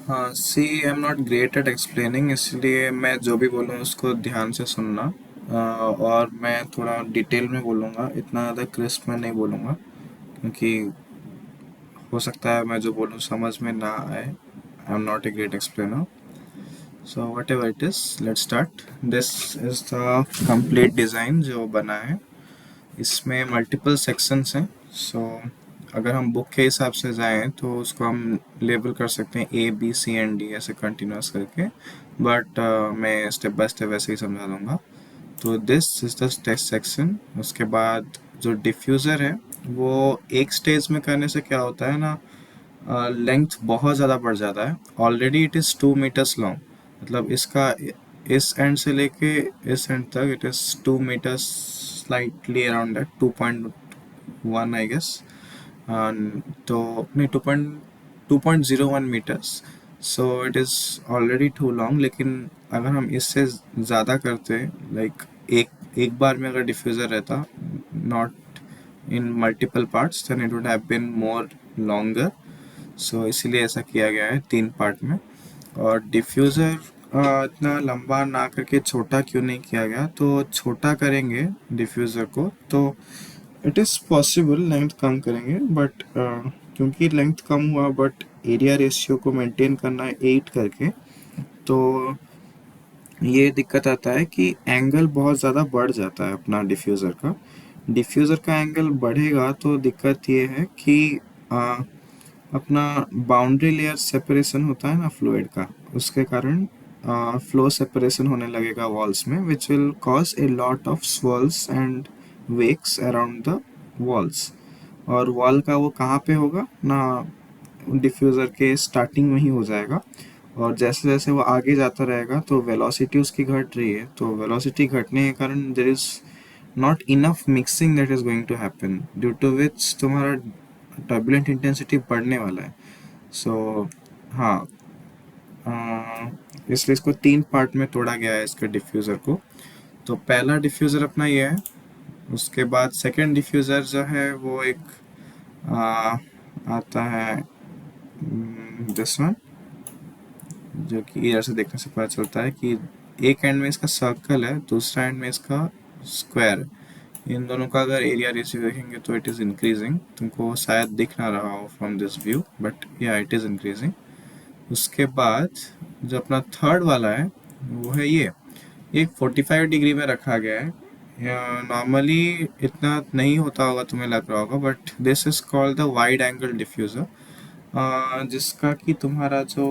हाँ, see I am not great at explaining, इसलिए मैं जो भी बोलूँ उसको ध्यान से सुनना। और मैं थोड़ा डिटेल में बोलूँगा, इतना ज़्यादा क्रिस्प में नहीं बोलूँगा, क्योंकि हो सकता है मैं जो बोलूँ समझ में ना आए। आई am not a great explainer. So what ever it is, let's start. This is the complete design जो बना है। इसमें मल्टीपल सेक्शंस हैं। सो अगर हम बुक के हिसाब से जाएं तो उसको हम लेबल कर सकते हैं A B C and D ऐसे कंटिन्यूस करके, बट मैं स्टेप बाय स्टेप ऐसे ही समझा दूंगा। तो this is the test section. उसके बाद जो डिफ्यूज़र है वो एक स्टेज में करने से क्या होता है ना, लेंथ बहुत ज़्यादा बढ़ जाता है। Already it is 2 meters long, मतलब इसका इस एंड से लेके इस एंड तक it is 2 meters, slightly around that 2.1 I guess. तो नहीं, 2.01 meters. So it is already too long. लेकिन अगर हम इससे ज़्यादा करते, लाइक एक एक बार में अगर डिफ्यूज़र रहता, not in multiple parts, then it would have been more longer. So इसीलिए ऐसा किया गया है 3 पार्ट में। और डिफ्यूज़र इतना लंबा ना करके छोटा क्यों नहीं किया गया, तो छोटा करेंगे डिफ्यूज़र को तो इट इज़ पॉसिबल लेंथ कम करेंगे, बट क्योंकि लेंथ कम हुआ बट एरिया रेशियो को मेंटेन करना है 8 करके, तो ये दिक्कत आता है कि एंगल बहुत ज़्यादा बढ़ जाता है अपना डिफ्यूज़र का एंगल बढ़ेगा तो दिक्कत ये है कि आ, अपना बाउंड्री लेयर सेपरेशन होता है ना फ्लूइड का, उसके कारण फ्लो सेपरेशन होने लगेगा वॉल्स में, which will cause a lot of swirls and wakes around the walls. और वॉल का वो कहाँ पे होगा ना, डिफ्यूज़र के स्टार्टिंग में ही हो जाएगा। और जैसे जैसे वो आगे जाता रहेगा तो वेलोसिटी उसकी घट रही है, तो वेलोसिटी घटने के कारण there is not enough mixing that is going to happen, due to which तुम्हारा टर्बुलेंट इंटेंसिटी बढ़ने वाला है। सो हाँ, इसलिए इसको 3 पार्ट में तोड़ा गया है इसके डिफ्यूज़र को। तो पहला डिफ्यूज़र अपना ये है। उसके बाद सेकंड डिफ्यूज़र जो है वो एक आ, आता है दिस वन, जो कि इधर से देखने से पता चलता है कि एक एंड में इसका सर्कल है, दूसरा एंड में इसका स्क्वायर है। इन दोनों का अगर एरिया रेशियो देखेंगे तो इट इज़ इंक्रीजिंग। तुमको शायद दिख ना रहा हो फ्रॉम दिस व्यू, बट या इट इज़ इंक्रीजिंग। उसके बाद जो अपना थर्ड वाला है वो है ये एक 45 डिग्री में रखा गया है। नॉर्मली इतना नहीं होता होगा, तुम्हें लग रहा होगा, but this is called the wide angle diffuser, जिसका कि तुम्हारा जो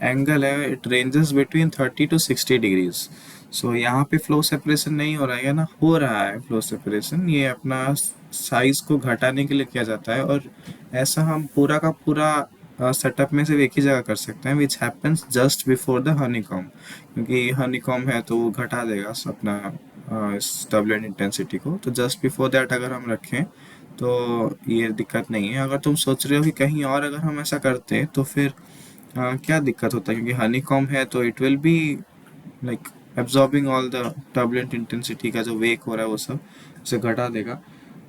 एंगल है it ranges between 30 to 60 degrees. So यहाँ पे फ्लो सेपरेशन नहीं हो रहा है ना, हो रहा है फ्लो सेपरेशन, ये अपना साइज को घटाने के लिए किया जाता है। और ऐसा हम पूरा का पूरा सेटअप में सिर्फ एक ही जगह कर सकते हैं, which happens just before the honeycomb, क्योंकि हनीकॉम है तो वो घटा देगा अपना इस टर्बुलेंट इंटेंसिटी को। तो जस्ट बिफोर दैट अगर हम रखें तो ये दिक्कत नहीं है। अगर तुम सोच रहे हो कि कहीं और अगर हम ऐसा करते तो फिर क्या दिक्कत होता है, क्योंकि हनीकॉम है तो it will be like absorbing all the turbulent intensity का जो वेक हो रहा है वो सब उसे घटा देगा।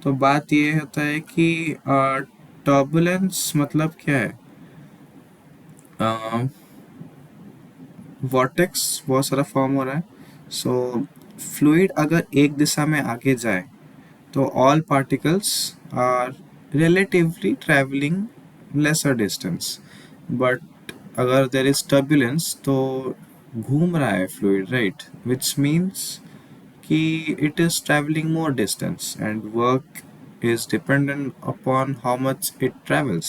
तो बात ये होता है कि टर्बुलेंस मतलब क्या है, वॉर्टेक्स बहुत सारा फॉर्म हो रहा है। सो फ्लूइड अगर एक दिशा में आगे जाए तो all particles are relatively travelling lesser distance, but अगर देर इज टर्बुलेंस तो घूम रहा है फ्लूइड, राइट, विच मीन्स कि it is travelling more distance and work is dependent upon how much it travels.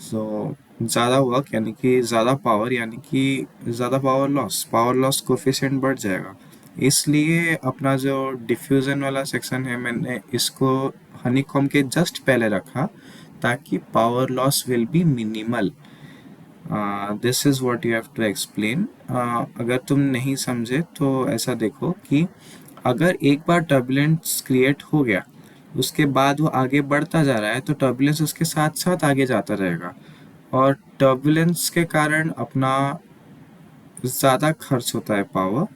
So ज़्यादा वर्क यानी कि ज़्यादा पावर, यानी कि ज़्यादा पावर लॉस कोफिशिएंट बढ़ जाएगा। इसलिए अपना जो डिफ्यूज़न वाला सेक्शन है मैंने इसको हनीकॉम के जस्ट पहले रखा, ताकि power loss will be minimal. This is what you have to explain. अगर तुम नहीं समझे तो ऐसा देखो कि अगर एक बार टर्बुलेंस क्रिएट हो गया, उसके बाद वो आगे बढ़ता जा रहा है तो टर्बुलेंस उसके साथ साथ आगे जाता रहेगा। और टर्बुलेंस के कारण अपना ज़्यादा खर्च होता है power,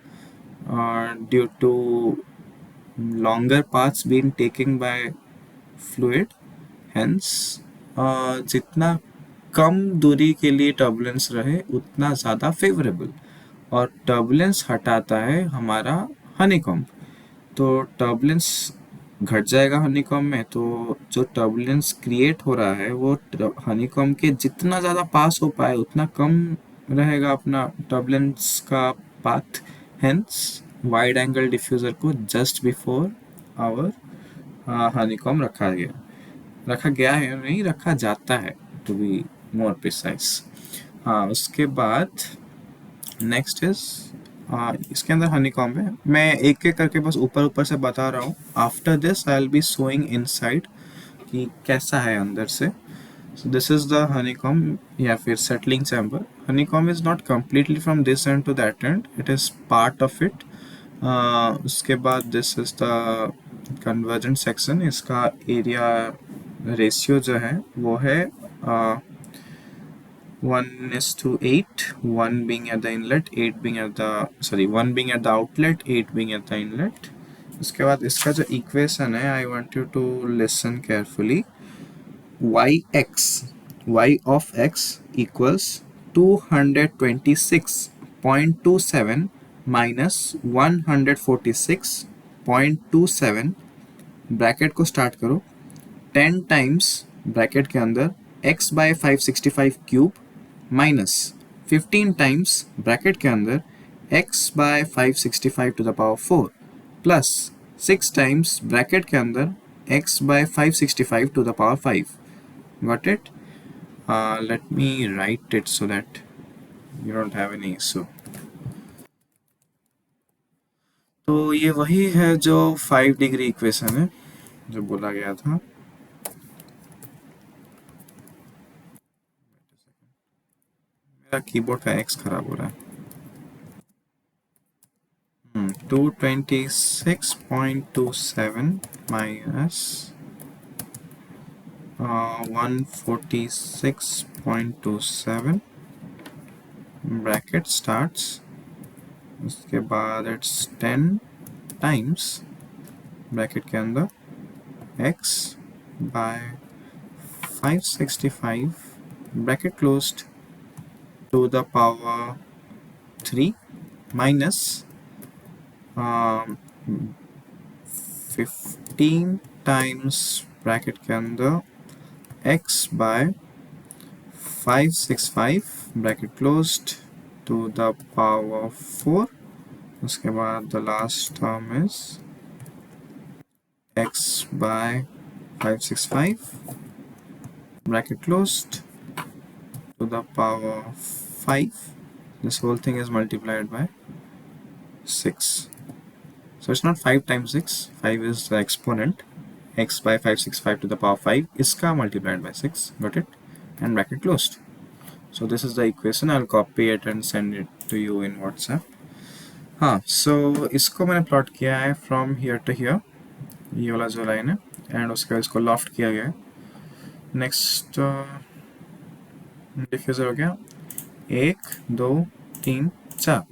due to longer paths being taken by fluid, hence जितना कम दूरी के लिए टर्बुलेंस रहे उतना ज़्यादा फेवरेबल, और टर्बुलेंस हटाता है हमारा हनीकॉम्ब। तो टर्बुलेंस घट जाएगा हनीकॉम्ब में, तो जो टर्बुलेंस क्रिएट हो रहा है वो हनीकॉम्ब के जितना ज़्यादा पास हो पाए उतना कम रहेगा अपना टर्बुलेंस का path. Hence wide angle diffuser को जस्ट बिफोर आवर हनीकॉम्ब रखा गया है, नहीं रखा जाता है, टू बी मोर प्रिसाइज। हाँ, उसके बाद नेक्स्ट इज, इसके अंदर हनीकॉम्ब है। मैं एक एक करके बस ऊपर ऊपर से बता रहा हूँ। After this I will be showing inside कि कैसा है अंदर से। So this is the honeycomb या फिर settling chamber. Honeycomb is not completely from this end to that end. It is part of it. उसके बाद this is the convergent section. इसका area ratio जो है वो है 1:8, 1 being at the inlet, 8 being at the, sorry, 1 being at the outlet, 8 being at the inlet. उसके बाद इसका जो equation है, I want you to listen carefully. y of x equals 226.27 minus 146.27, bracket को स्टार्ट करो, 10 टाइम्स ब्रैकेट के अंदर x by 565 cube minus 15 times bracket के अंदर x by 565 to the power 4 plus 6 times bracket के अंदर x by 565 to the power 5. Got it? Let me write it so that you don't have any issue. तो ये वही है जो 5 degree equation है जो बोला गया था। मेरा कीबोर्ड का एक्स खराब हो रहा है। 226.27 माइनस 146.27 ब्रैकेट स्टार्ट्स, उसके बाद इट्स 10 टाइम्स ब्रैकेट के अंदर x by 565 bracket closed to the power 3 minus 15 times bracket के अंदर x by 565 bracket closed to the power 4, उसके बाद the last term is x by 565 bracket closed to the power 5. This whole thing is multiplied by 6. So it's not 5 times 6. 5 is the exponent. X by 565 to the power 5 iska multiplied by 6. Got it? And bracket closed. So this is the equation. I'll copy it and send it to you in WhatsApp. हाँ, so इसको मैंने plot किया है from here to here, ये वाला जो line है, and उसके बाद इसको लॉफ्ट किया गया है। नेक्स्ट डिफ्यूज़र हो गया 1 2 3 4,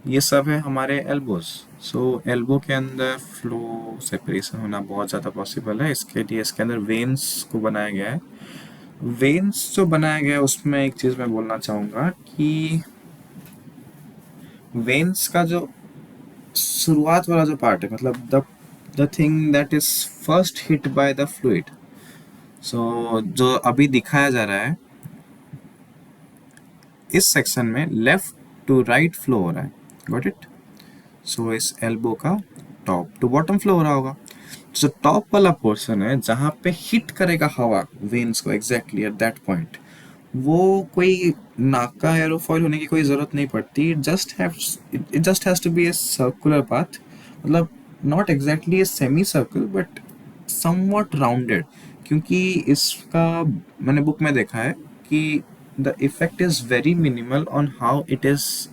ये सब है हमारे एल्बोज। सो एल्बो के अंदर फ्लो सेपरेशन होना बहुत ज़्यादा पॉसिबल है, इसके लिए इसके अंदर वेन्स को बनाया गया है। वेन्स जो बनाया गया है उसमें एक चीज़ मैं बोलना चाहूँगा कि वेन्स का जो शुरुआत वाला जो पार्ट है, मतलब the thing that is first hit by the fluid, so जो अभी दिखाया जा रहा है इस सेक्शन में लेफ्ट टू राइट फ्लो हो रहा है। Got it? सो इस एल्बो का टॉप टू बॉटम फ्लो हो रहा होगा। जो टॉप वाला पोर्शन है जहाँ पे हिट करेगा हवा वेन्स को एग्जैक्टली एट दैट पॉइंट, वो कोई नाक का एरोफॉइल होने की कोई ज़रूरत नहीं पड़ती। It just has to be a circular path, मतलब not exactly a semi circle but somewhat rounded, क्योंकि इसका मैंने बुक में देखा है कि the effect is very minimal on how it is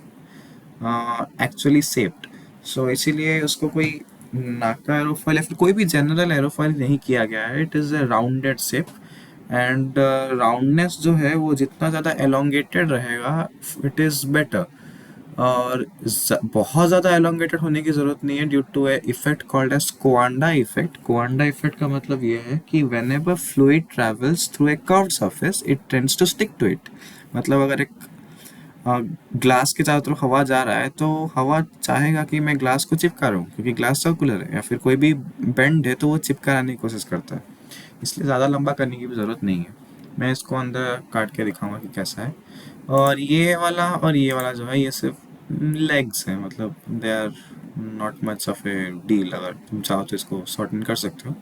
actually shaped. So इसीलिए उसको कोई नाक का एरोफॉइल या फिर कोई भी जनरल एरोफॉइल नहीं किया गया है। It is a rounded shape, and roundness जो है वो जितना ज़्यादा एलोंगेटेड रहेगा इट इज़ बेटर। और बहुत ज़्यादा एलोंगेटेड होने की ज़रूरत नहीं है due to a effect called as Coanda effect. Coanda effect का मतलब ये है कि whenever fluid travels through a curved surface it tends to stick to it. मतलब अगर एक ग्लास के चारों तरफ हवा जा रहा है तो हवा चाहेगा कि मैं ग्लास को चिपका रहा हूँ, क्योंकि ग्लास सर्कुलर है, या फिर कोई भी बेंड है तो वो चिपका लाने की कोशिश करता है। इसलिए ज़्यादा लंबा करने की भी ज़रूरत नहीं है। मैं इसको अंदर काट के दिखाऊंगा कि कैसा है। और ये वाला जो है ये सिर्फ लेग्स है, मतलब they are not much of a deal. अगर तुम चाहो तो इसको सॉर्ट इन कर सकते हो।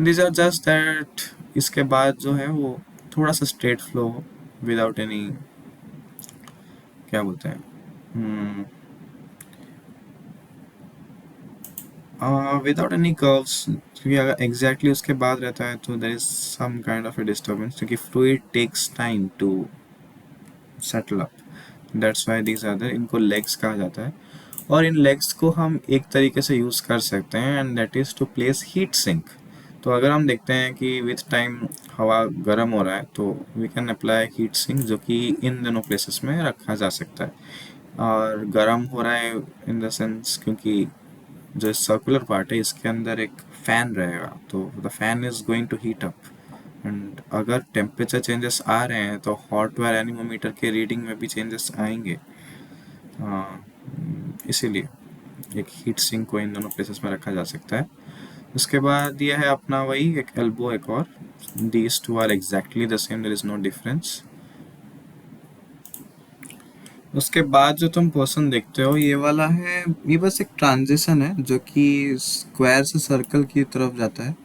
This are just that. इसके बाद जो है वो थोड़ा सा स्ट्रेट फ्लो विदाउट एनी, क्या बोलते हैं, विदाउट एनी कर्व्स, क्योंकि अगर एग्जैक्टली उसके बाद रहता है तो there is some kind of a disturbance, क्योंकि fluid takes time to settle up. That's why these are there, इनको लेग्स कहा जाता है। और इन लेग्स को हम एक तरीके से यूज़ कर सकते हैं and that is to place heat sink. तो अगर हम देखते हैं कि विथ टाइम हवा गर्म हो रहा है तो we can apply heat sink, जो कि इन दोनों प्लेसेस में रखा जा सकता है। और गर्म हो रहा है इन द सेंस क्योंकि जो सर्कुलर पार्ट है इसके अंदर एक फैन रहेगा, तो the fan is going to heat up. And अगर टेम्परेचर चेंजेस आ रहे हैं तो हॉट वायर एनीमोमीटर के रीडिंग में भी चेंजेस आएंगे। हाँ, इसीलिए एक हीट सिंक को इन दोनों प्लेसेस में रखा जा सकता है। उसके बाद यह है अपना वही एक एल्बो, एक और। These two are exactly the same, there is no difference. उसके बाद जो तुम पर्सन देखते हो ये वाला है, ये बस एक ट्रांजिशन है जो कि स्क्वायर से सर्कल की तरफ जाता है।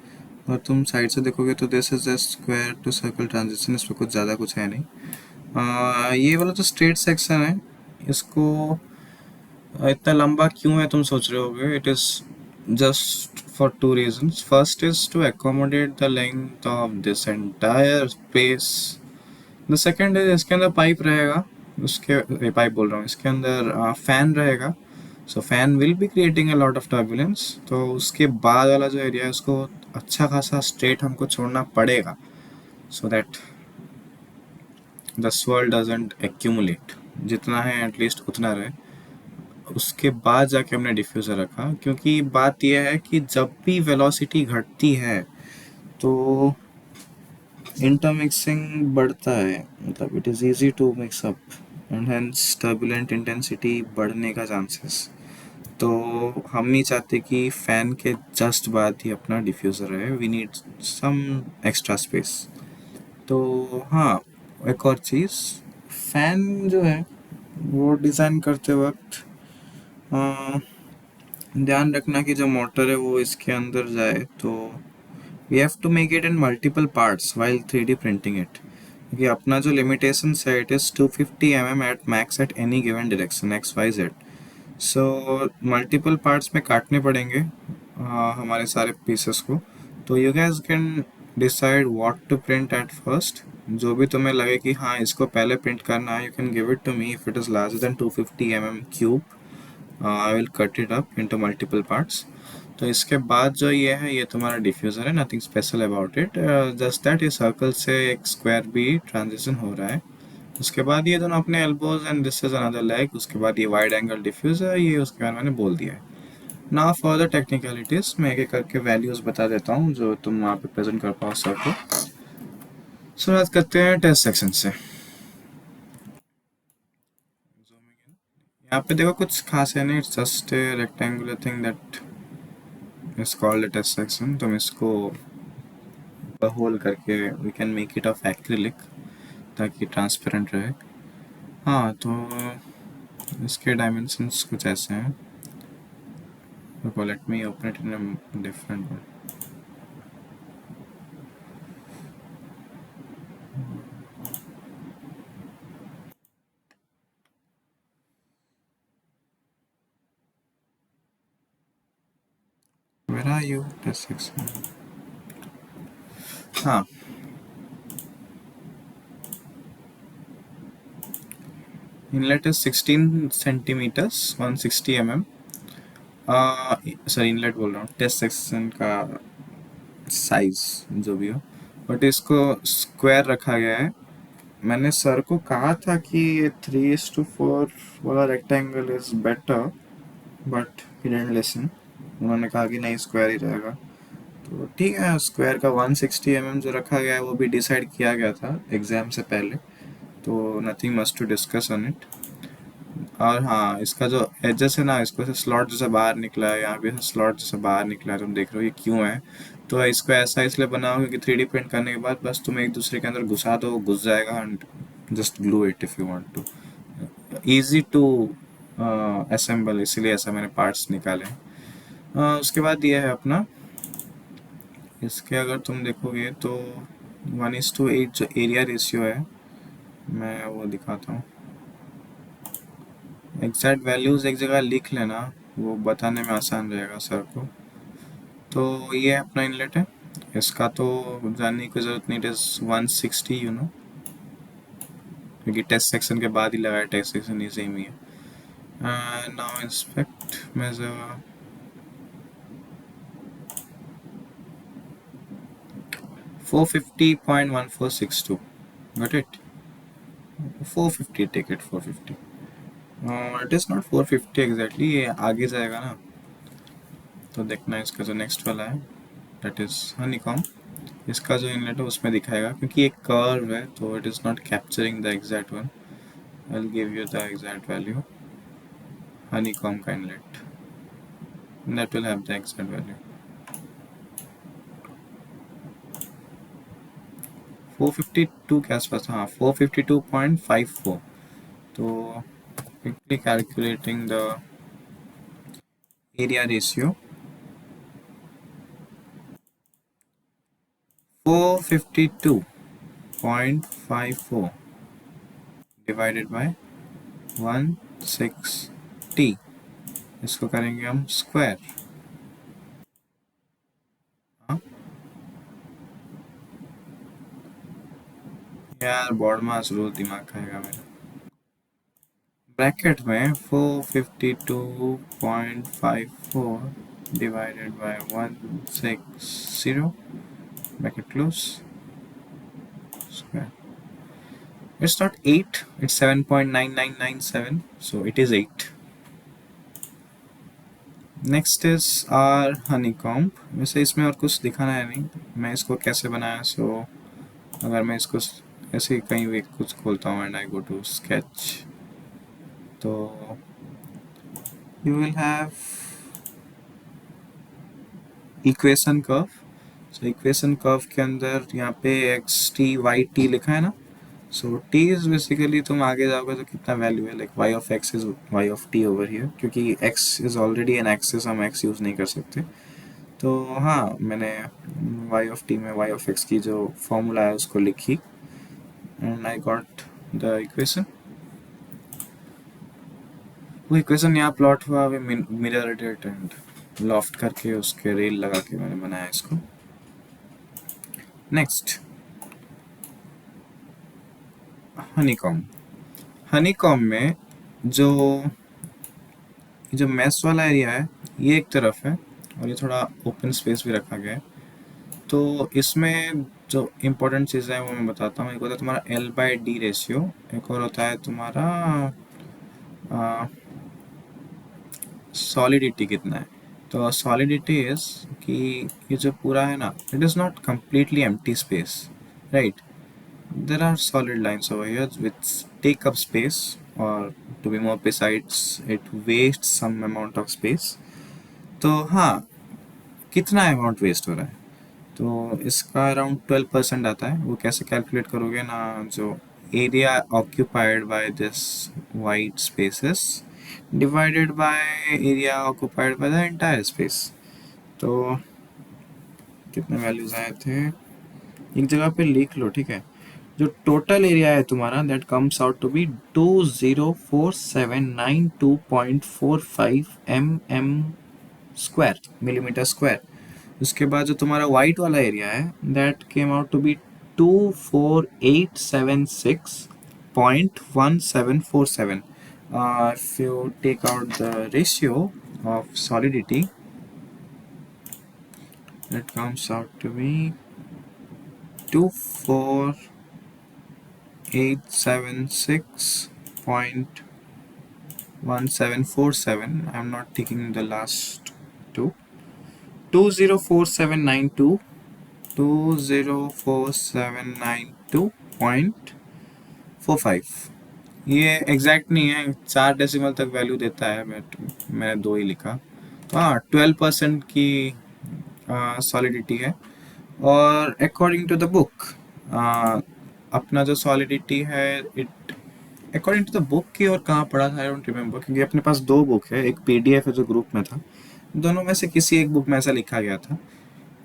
और तुम साइड से देखोगे तो this is a square to circle transition, इसमें कुछ ज़्यादा कुछ है नहीं। ये वाला जो स्ट्रेट सेक्शन है इसको इतना लंबा क्यों है तुम सोच रहे होगे। It is just for two reasons. First is to accommodate the length of this entire space. The second is इसके अंदर पाइप रहेगा, उसके पाइप बोल रहा हूँ, इसके अंदर फैन रहेगा। So fan will be creating a lot of turbulence, तो उसके बाद वाला जो एरिया है उसको अच्छा खासा स्ट्रेट हमको छोड़ना पड़ेगा, so that the swirl doesn't accumulate. जितना है एटलीस्ट उतना रहे। उसके बाद जाके हमने डिफ्यूज़र रखा, क्योंकि बात यह है कि जब भी वेलोसिटी घटती है तो इंटरमिक्सिंग बढ़ता है, मतलब it is easy to mix up and hence turbulent intensity बढ़ने का चांसेस। तो हम नहीं चाहते कि फ़ैन के जस्ट बाद ही अपना डिफ्यूज़र है, we need some extra space. तो हाँ, एक और चीज़, फ़ैन जो है वो डिज़ाइन करते वक्त ध्यान रखना कि जो मोटर है वो इसके अंदर जाए तो we have to make it in multiple parts while 3D printing it, क्योंकि अपना जो लिमिटेशन है it is 250 mm at max at any given direction X Y Z. So multiple parts में काटने पड़ेंगे हमारे सारे पीसेस को। तो you guess can decide what to print at first. जो भी तुम्हें लगे कि हाँ इसको पहले प्रिंट करना है, you can give it to me. If it is larger than 250 mm cube I will cut it up into multiple parts. तो इसके बाद जो ये है ये तुम्हारा डिफ्यूज़र है, nothing special about it, just that ये सर्कल से एक स्क्वायर भी ट्रांजिशन हो रहा है। उसके बाद ये दोनों अपने elbows and this is another leg. उसके बाद ये वाइड एंगल डिफ्यूज़र, ये उसके बारे में मैंने बोल दिया है। ना फर्दर टेक्निकलिटीज़ मैं एक एक करके वैल्यूज़ बता देता हूँ जो तुम वहाँ पे प्रेजेंट कर पाओ सर को। शुरुआत करते हैं टेस्ट सेक्शन से। यहाँ पे देखो कुछ खास है नहीं, it's just a rectangular thing that is called a test section. तुम इसको होल करके we can make it of acrylic ताकि ट्रांसपेरेंट रहे। हाँ, तो इसके डायमेंशंस कुछ ऐसे हैं। रुको, let me open it in a different one. Where are you test section. हाँ, inlet is 16 centimetres 160 mm। Sorry, inlet बोल रहा हूँ, टेस्ट सेक्शन का साइज जो भी हो, बट इसको स्क्वायर रखा गया है मैंने सर को कहा था कि ये 3:4 वाला rectangle is better, but he didn't listen. उन्होंने कहा कि नहीं, स्क्वायर ही रहेगा। तो ठीक है, स्क्वायर का 160 जो रखा गया है वो भी डिसाइड किया गया था एग्ज़ाम से पहले, तो nothing must to discuss on it. और हाँ, इसका जो एजेस है ना, इसको से स्लॉट जैसा बाहर निकला है, यहाँ भी स्लॉट जैसा बाहर निकला है, तुम देख रहे हो ये क्यों है। तो इसको ऐसा इसलिए बनाओ क्योंकि 3D प्रिंट करने के बाद बस तुम एक दूसरे के अंदर घुसा दो, वो घुस जाएगा, and just glue it if you want to, easy to assemble, इसलिए ऐसा मैंने पार्ट्स निकाले हैं। उसके बाद ये है अपना, इसके अगर तुम देखोगे तो 1:8 जो एरिया रेशियो है, मैं वो दिखाता हूँ। एग्जैक्ट वैल्यूज़ एक जगह लिख लेना, वो बताने में आसान रहेगा सर को। तो ये अपना इनलेट है, इसका तो जानने की ज़रूरत नहीं, इट इज़ 160 क्योंकि टेस्ट सेक्शन के बाद ही लगाया, टेस्ट सेक्शन ही सेम ही है। Now inspect measure 450.1462, got it? 450, take it 450। It is not 450 exactly, ये आगे जाएगा ना। तो देखना इसका जो नेक्स्ट वाला है, दैट इज़ हनीकॉम। इसका जो इनलेट है उसमें दिखाएगा, क्योंकि एक कर्व है तो it is not capturing the exact one. I will give you the exact value. Honeycomb का inlet, that will have the exact value 452 के आसपास, हाँ 452.54। तो quickly calculating the area ratio, 452.54 divided by 160, इसको करेंगे हम स्क्वायर। हाँ यार, बोर्ड मास रोज दिमाग खाएगा मेरा। ब्रैकेट में 452.54 divided by 160, bracket close, square. It's not 8, it's 7.9997, so it is 8. Next is our honeycomb. वैसे इसमें और कुछ दिखाना है नहीं, मैं इसको कैसे बनाया, सो अगर मैं इसको ऐसे ही कहीं भी कुछ खोलता हूँ and I go to sketch, तो you will have equation curve. So equation curve के अंदर यहाँ पे एक्स टी वाई टी लिखा है ना, सो टी इज बेसिकली, तुम आगे जाओगे तो कितना वैल्यू है, like y of x is y of t over here, क्योंकि x is already an axis, हम एक्स यूज़ नहीं कर सकते। तो हाँ, मैंने वाई ऑफ टी में वाई ऑफ एक्स की जो फॉर्मूला है उसको लिखी, and I got the equation. वो इक्वेशन यहाँ प्लॉट हुआ वे मिरर रोटेट एंड लॉफ्ट करके उसके रेल लगा के मैंने बनाया इसको। Next, honeycomb. हनीकॉम में जो जो मैस वाला एरिया है ये एक तरफ है, और ये थोड़ा ओपन स्पेस भी रखा गया है। तो इसमें जो इम्पोर्टेंट चीज़ें हैं वो मैं बताता हूँ। एक होता है तुम्हारा L/D रेशियो, एक और होता है तुम्हारा सॉलिडिटी कितना है। तो सॉलिडिटी इज कि ये जो पूरा है ना, it is not completely empty space, right. There are solid lines over here which take up space, और to be more precise it waste some amount of space. तो हाँ, कितना अमाउंट वेस्ट हो रहा है, तो इसका अराउंड 12% आता है। वो कैसे कैलकुलेट करोगे ना, जो area occupied by this white spaces divided by area occupied by the entire space. तो कितने वैल्यूज आए थे, एक जगह पे लिख लो, ठीक है। जो टोटल एरिया है तुम्हारा, that comes out to be 204,792.45 square, millimeter square. उसके बाद जो तुम्हारा वाइट वाला एरिया है, that came out to be 24876.1747। If you take out the ratio of solidity, that comes out to be 876.1747. I'm not taking the last two. 204792. 204792.45। ये exact नहीं है, 4 decimal तक वैल्यू देता है, बट मैंने 2 ही लिखा। तो हाँ, 12% की सॉलिडिटी है। और अकॉर्डिंग टू द बुक, अपना जो सॉलिडिटी है, it according to the book की, और कहाँ पढ़ा था आई डोंट रिमेम्बर, क्योंकि अपने पास 2 बुक है, एक पीडीएफ है जो ग्रुप में था, दोनों में से किसी एक बुक में ऐसा लिखा गया था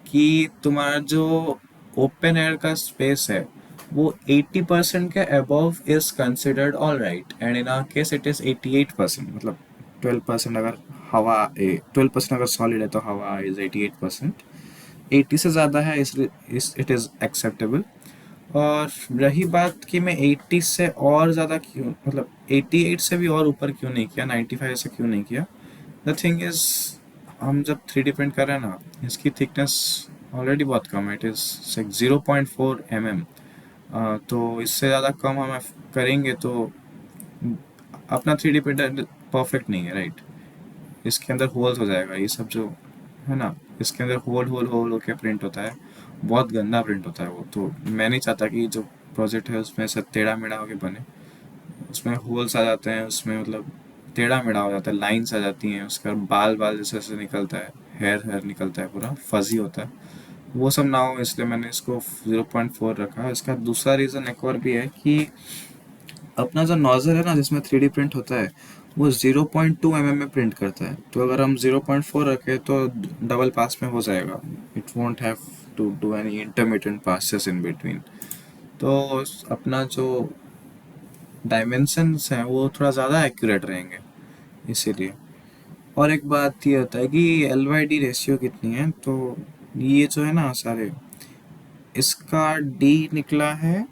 कि तुम्हारा जो ओपन एयर का स्पेस है वो 80% के above is considered all right, and in our case it is 88%। मतलब 12% अगर हवा 12% अगर सॉलिड है तो हवा इज 88%। 80 से ज़्यादा है इस इट इज़ एक्सेप्टेबल। और रही बात कि मैं 80 से और ज़्यादा क्यों, मतलब 88 से भी और ऊपर क्यों नहीं किया, 95 से क्यों नहीं किया, द थिंग इज, हम जब 3D प्रिंट कर रहे हैं ना, इसकी थिकनेस ऑलरेडी बहुत कम है, इट इज़ 0.4 mm। तो इससे ज़्यादा कम हम करेंगे तो अपना 3D प्रिंटर परफेक्ट नहीं है, राइट। इसके अंदर होल्स हो जाएगा, ये सब जो है ना, इसके अंदर होल होल होल होके प्रिंट होता है, बहुत गंदा प्रिंट होता है वो। तो मैं नहीं चाहता कि जो प्रोजेक्ट है उसमें से टेढ़ा मेढ़ा होके बने, उसमें होल्स आ जाते हैं, उसमें मतलब टेढ़ा मेढ़ा हो जाता है, लाइन्स आ जाती हैं, उसका बाल बाल जैसे जैसे निकलता है, हेयर निकलता है, पूरा फजी होता है, वो सब ना हो, इसलिए मैंने इसको 0.4 रखा। इसका दूसरा रीज़न एक और भी है कि अपना जो नॉजर है ना जिसमें 3D प्रिंट होता है, वो 0.2 mm में प्रिंट करता है। तो अगर हम 0.4 रखें तो डबल पास में हो जाएगा, it won't have to do any intermediate passes in between. तो अपना जो डायमेंशंस हैं वो थोड़ा ज़्यादा एक्यूरेट रहेंगे इसीलिए। और एक बात ये होता है कि LYD रेशियो कितनी है, तो ये जो है ना सारे, इसका D निकला है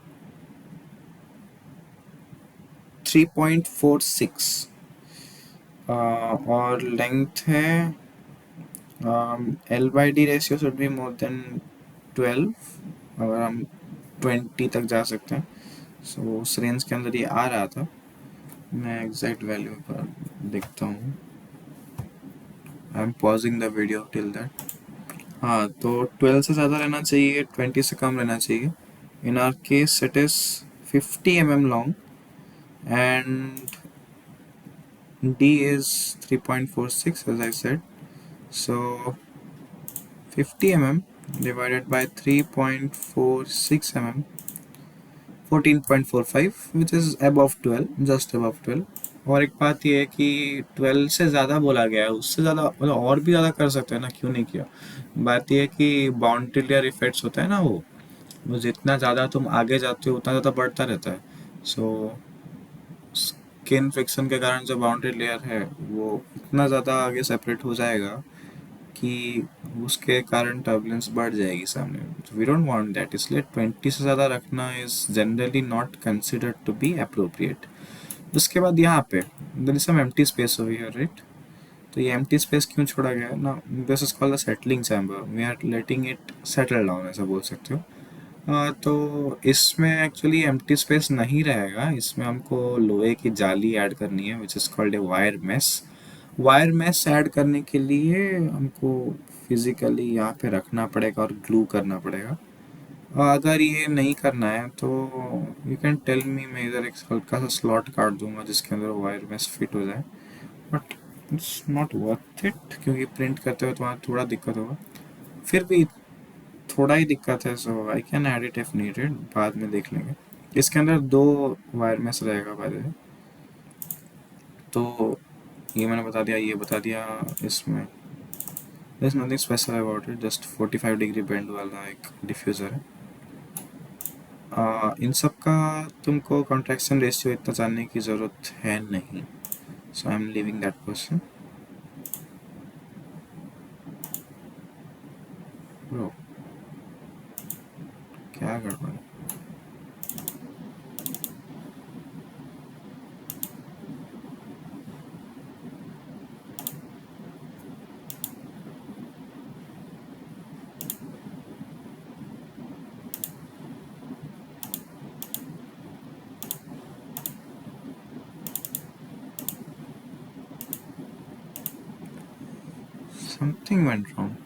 3.46, और लेंथ है, LYD ratio should be more than 12, अगर हम 20 तक जा सकते हैं। सो उस रेंज के अंदर ये आ रहा था, मैं एग्जैक्ट वैल्यू पर देखता हूँ। I am pausing the video till that. हाँ, तो 12 से ज़्यादा रहना चाहिए, 20 से कम रहना चाहिए। इन are case it is 50 mm long and D is 3.46 as I said. So 50 mm divided by 3.46 mm, 14.45, which is above 12, just above 12। और एक बात ये है कि 12 से ज़्यादा बोला गया है, उससे ज़्यादा मतलब और भी ज़्यादा कर सकते हैं ना, क्यों नहीं किया। बात ये है कि बाउंड्री लेयर इफेक्ट्स होता है ना, वो जितना ज़्यादा तुम आगे जाते हो उतना ज़्यादा बढ़ता रहता है। सो स्किन फ्रिक्शन के कारण जो बाउंड्री लेयर है वो इतना ज़्यादा आगे सेपरेट हो जाएगा कि उसके कारण टर्बुलेंस बढ़ जाएगी सामने। वी डोंट वांट दैट, इसलिए 20 से ज़्यादा रखना is generally not considered to be appropriate. उसके बाद यहाँ पे there is some empty space over here, right. तो ये एम्प्टी स्पेस क्यों छोड़ा गया है ना, this is called the settling chamber, we are letting it settle down, ऐसा बोल सकते हो। तो इसमें एक्चुअली एम्प्टी स्पेस नहीं रहेगा, इसमें हमको लोहे की जाली ऐड करनी है, विच is called a wire mess. Wire mess add करने के लिए हमको फिजिकली यहाँ पे रखना पड़ेगा और ग्लू करना पड़ेगा। अगर ये नहीं करना है तो यू कैन टेल मी, मैं इधर एक हल्का सा स्लॉट काट दूंगा जिसके अंदर वायर मेस फिट हो जाए, but it's not worth it, क्योंकि प्रिंट करते हुए तो वहाँ थोड़ा दिक्कत होगा। फिर भी थोड़ा ही दिक्कत है, so I can add it if needed, बाद में देख लेंगे। इसके अंदर 2 वायर मेस रहेगा बाय द वे। तो ये मैंने बता दिया, ये बता दिया, इसमें there's nothing special about it, just 45 degree bend वाला एक डिफ्यूज़र है। इन सब का तुमको कॉन्ट्रैक्शन रेशियो इतना जानने की ज़रूरत है नहीं, so I am leaving that question. Bro क्या गड़बड़ है? Something went wrong.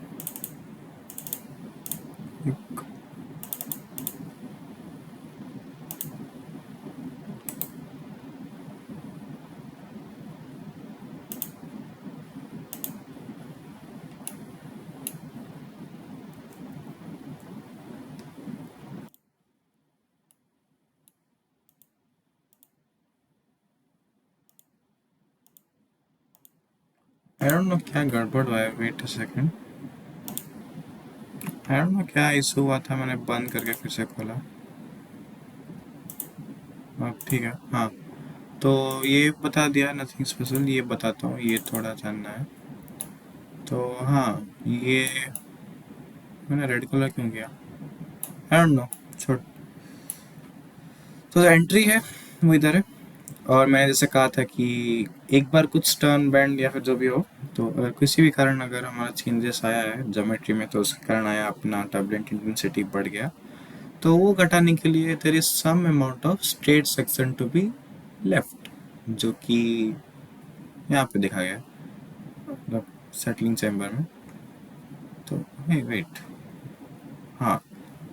I don't know क्या गड़बड़ हुआ है. Wait a second. I don't know क्या इशू हुआ था. मैंने बंद करके फिर से खोला. अब ठीक है. हाँ, तो ये बता दिया. Nothing special. ये बताता हूँ, ये थोड़ा जानना है. तो हाँ, ये मैंने रेड कलर क्यों किया, आई डोंट नो. छोड़. तो एंट्री है वो इधर है. और मैंने जैसे कहा था कि एक बार कुछ टर्न बैंड या फिर जो भी हो, तो अगर किसी भी कारण अगर हमारा चेंजेस आया है ज्योमेट्री में, तो उसके कारण आया अपना टर्बुलेंट इंटेंसिटी बढ़ गया, तो वो घटाने के लिए there is some amount of straight section to be left, जो कि यहाँ पे देखा गया है, मतलब सेटलिंग चैम्बर में. तो हे वेट. हाँ,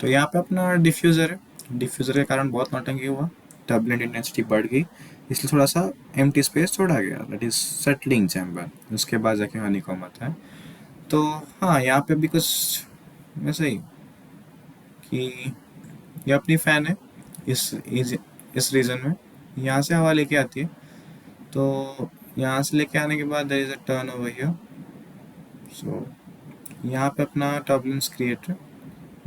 तो यहाँ पे अपना डिफ्यूज़र है. डिफ्यूज़र के कारण बहुत नौटंकी हुआ, टर्बुलेंट इंटेंसिटी बढ़ गई, इसलिए थोड़ा सा एम्प्टी स्पेस छोड़ा गया, दैट इज सेटलिंग चैम्बर. उसके बाद जाके हनीकॉम्ब आता है. तो हाँ, यहाँ पे भी कुछ वैसे ही कि ये अपनी फ़ैन है इस रीजन में. यहाँ से हवा लेके आती है, तो यहाँ से लेके आने के बाद there is a turn over here. So यहाँ पे अपना टर्बुलेंस क्रिएट है.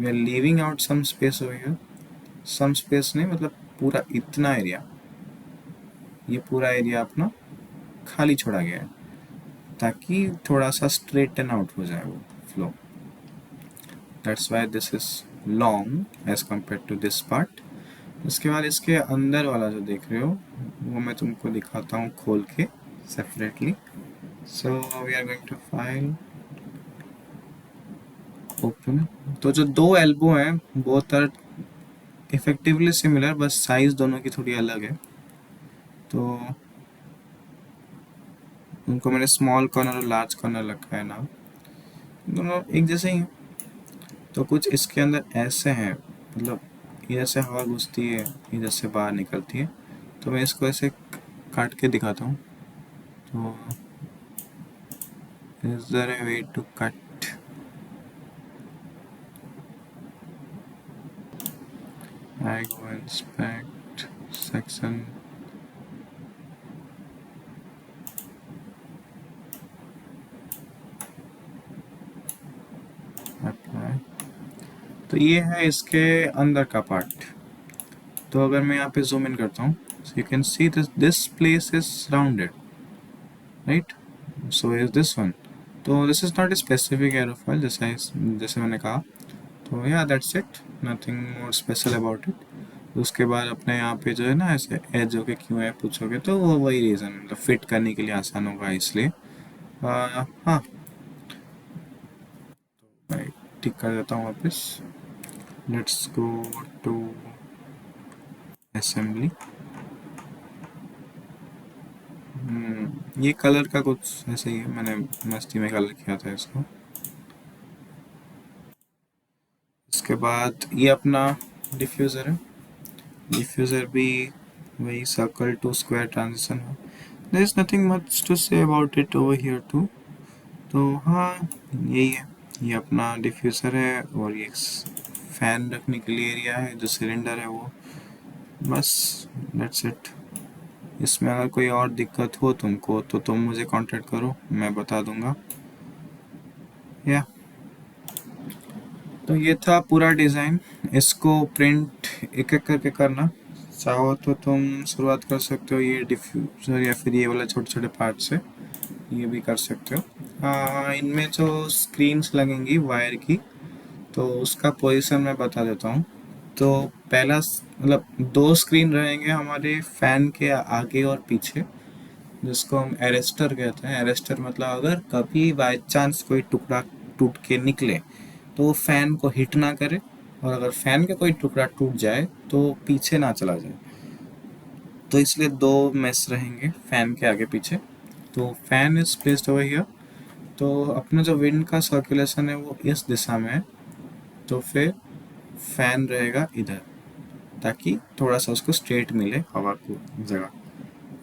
We are leaving out some space over here. Some space नहीं, मतलब पूरा इतना एरिया, ये पूरा एरिया अपना खाली छोड़ा गया है, ताकि थोड़ा सा स्ट्रेटन आउट हो जाए वो flow. That's why this is long as compare to this part. उसके बाद इसके अंदर वाला जो देख रहे हो, वो मैं तुमको दिखाता हूँ खोल के separately. So we are going to file open. तो जो दो एल्बो हैं बोथ आर इफेक्टिवली सिमिलर, बस साइज दोनों की थोड़ी अलग है. तो उनको मैंने स्मॉल कॉर्नर और लार्ज कॉर्नर रखा है ना, दोनों एक जैसे ही हैं. तो कुछ इसके अंदर ऐसे हैं, मतलब इधर से हवा घुसती है, इधर से बाहर निकलती है. तो मैं इसको ऐसे काट के दिखाता हूँ. तो is there a way to cut. I go inspect section. Apply. तो ये है इसके अंदर का पार्ट. तो अगर मैं यहाँ पे जूम इन करता हूँ, so you can see this place is rounded, right? So is this one. तो this is not a specific aerofoil, जैसे मैंने कहा. तो yeah, that's it, nothing more special about it. उसके बाद अपने यहाँ पे जो है ना ऐसे एज होके क्यों है पूछोगे, तो वो वही रीज़न, मतलब फिट करने के लिए आसान होगा इसलिए. हाँ, मैं ठीक कर देता हूँ वापस. Let's go to assembly. ये कलर का कुछ ऐसे ही है, मैंने मस्ती में कलर किया था इसको. इसके बाद ये अपना डिफ्यूज़र है. डिफ्यूज़र भी वही सर्कल टू स्क्वायर ट्रांजिशन है. There is nothing much to say about it over here too. तो हाँ, यही है. ये अपना डिफ्यूज़र है, और ये फैन रखने के लिए एरिया है, जो सिलेंडर है वो. बस दैट्स इट. इसमें अगर कोई और दिक्कत हो तुमको, तो तुम मुझे कांटेक्ट करो, मैं बता दूंगा. या तो ये था पूरा डिज़ाइन. इसको प्रिंट एक एक करके करना चाहो तो तुम शुरुआत कर सकते हो ये डिफ्यूज़र या फिर ये वाला छोटे छोटे पार्ट से, ये भी कर सकते हो. इनमें जो स्क्रीन्स लगेंगी वायर की, तो उसका पोजीशन मैं बता देता हूँ. तो पहला मतलब दो स्क्रीन रहेंगे हमारे फैन के आगे और पीछे, जिसको हम एरेस्टर कहते हैं. एरेस्टर मतलब अगर कभी बाय चांस कोई टुकड़ा टूट के निकले, तो वो फैन को हिट ना करे, और अगर फैन का कोई टुकड़ा टूट जाए तो पीछे ना चला जाए. तो इसलिए दो मेस रहेंगे फैन के आगे पीछे. तो fan is placed over here. तो अपना जो विंड का सर्कुलेशन है वो इस दिशा में है, तो फिर फैन रहेगा इधर, ताकि थोड़ा सा उसको स्ट्रेट मिले हवा को जगह।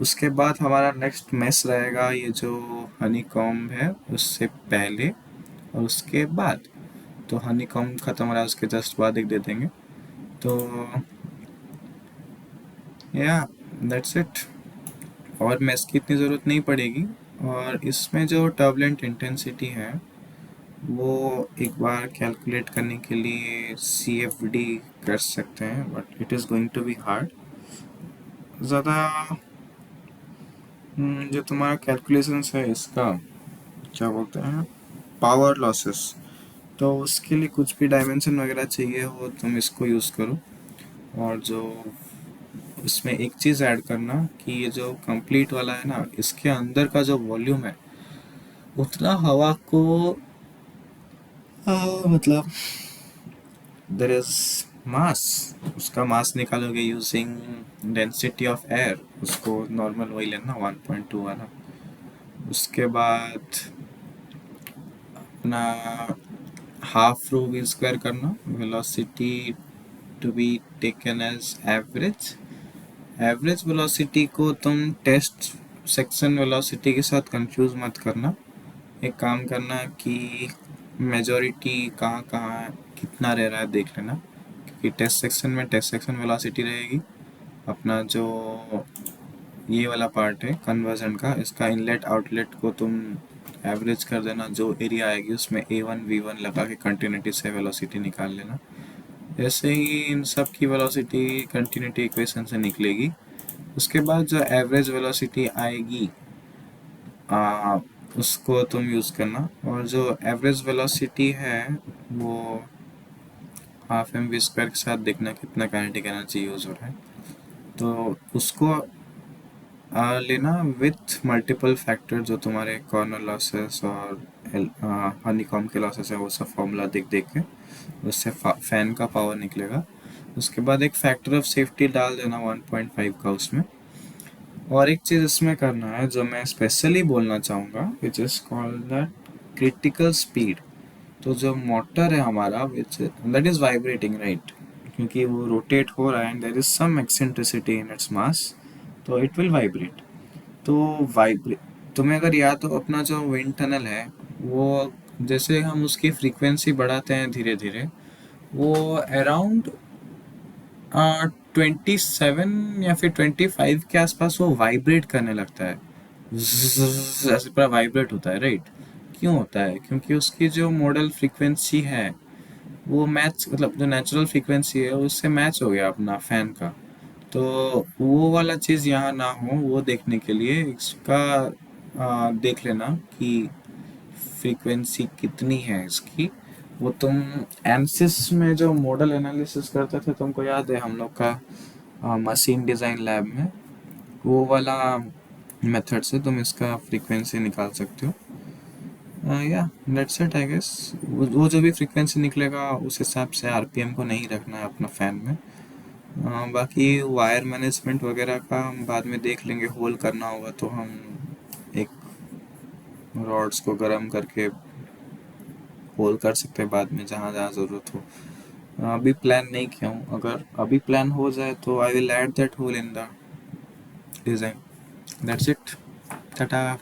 उसके बाद हमारा नेक्स्ट मेस रहेगा ये जो हनी कॉम्ब है उससे पहले और उसके बाद। तो हनी कॉम्ब ख़त्म हो रहा है उसके जस्ट बाद एक दे देंगे। तो या दैट्स इट, और मेस की इतनी ज़रूरत नहीं पड़ेगी। और इसमें जो टर्बुलेंट इंटेंसिटी है वो एक बार कैलकुलेट करने के लिए CFD कर सकते हैं, but it is going to be hard ज़्यादा। जो तुम्हारा कैलकुलेशंस है इसका क्या बोलते हैं, पावर लॉसेस, तो उसके लिए कुछ भी डायमेंशन वगैरह चाहिए हो तुम इसको यूज़ करो। और जो इसमें एक चीज़ ऐड करना कि ये जो कंप्लीट वाला है ना, इसके अंदर का जो वॉल्यूम है उतना हवा को मतलब देर इज मास, उसका मास निकालोगे यूजिंग डेंसिटी ऑफ एयर, उसको नॉर्मल वही लेना 1.2 वाला। उसके बाद अपना हाफ रो वी स्क्वायर करना, velocity to be taken as average. Average velocity को तुम टेस्ट सेक्शन वेलोसिटी के साथ कंफ्यूज मत करना। एक काम करना कि मेजॉरिटी कहाँ कहाँ है, कितना रह रहा है देख लेना, क्योंकि टेस्ट सेक्शन में टेस्ट सेक्शन वेलोसिटी रहेगी। अपना जो ये वाला पार्ट है कन्वर्जन का, इसका इनलेट आउटलेट को तुम एवरेज कर देना, जो एरिया आएगी उसमें A1 V1 लगा के कंटिन्यूटी से वेलोसिटी निकाल लेना। ऐसे ही इन सब की वेलोसिटी कंटिन्यूटी इक्वेशन से निकलेगी। उसके बाद जो एवरेज वेलोसिटी आएगी आ, उसको तुम यूज़ करना। और जो एवरेज वेलोसिटी है वो हाफ mv² के साथ देखना कितना काइनेटिक एनर्जी यूज़ हो रहा है, तो उसको लेना विथ मल्टीपल फैक्टर, जो तुम्हारे कॉर्नर लॉसेस और हनीकॉम्ब के लॉसेस है वो सब फॉर्मूला देख देख के उससे फैन का पावर निकलेगा। उसके बाद एक फैक्टर ऑफ सेफ्टी डाल देना 1.5 का उसमें। और एक चीज़ इसमें करना है जो मैं स्पेशली बोलना चाहूँगा, which is called that critical speed. तो जो मोटर है हमारा which that is vibrating right, क्योंकि वो रोटेट हो रहा है and there is some eccentricity in its mass, तो इट विल वाइब्रेट। तो वाइब्रेट तुम्हें अगर याद हो अपना जो विंड टनल है वो, जैसे हम उसकी फ्रीक्वेंसी बढ़ाते हैं धीरे धीरे, वो अराउंड 27 या फिर 25 के आसपास वो वाइब्रेट करने लगता है। ज़्ज़ ऐसे पूरा वाइब्रेट होता है राइट। क्यों होता है? क्योंकि उसकी जो मॉडल फ्रीक्वेंसी है वो मैच, मतलब जो नेचुरल फ्रीक्वेंसी है उससे मैच हो गया अपना फैन का। तो वो वाला चीज़ यहाँ ना हो, वो देखने के लिए इसका देख लेना कि फ्रीक्वेंसी कितनी है इसकी। वो तुम एनसिस में जो मॉडल एनालिसिस करते थे तुमको याद है हम लोग का मशीन डिज़ाइन लैब में, वो वाला मेथड से तुम इसका फ्रीक्वेंसी निकाल सकते हो। या दैट्स इट आई गेस। वो जो भी फ्रीक्वेंसी निकलेगा उस हिसाब से आरपीएम को नहीं रखना है अपना फ़ैन में। बाकी वायर मैनेजमेंट वगैरह का हम बाद में देख लेंगे, होल करना होगा तो हम एक रॉड्स को गर्म करके होल कर सकते हैं बाद में जहाँ जहाँ ज़रूरत हो। अभी प्लान नहीं किया हूँ, अगर अभी प्लान हो जाए तो I will add that hole in the design. That's it, Tata.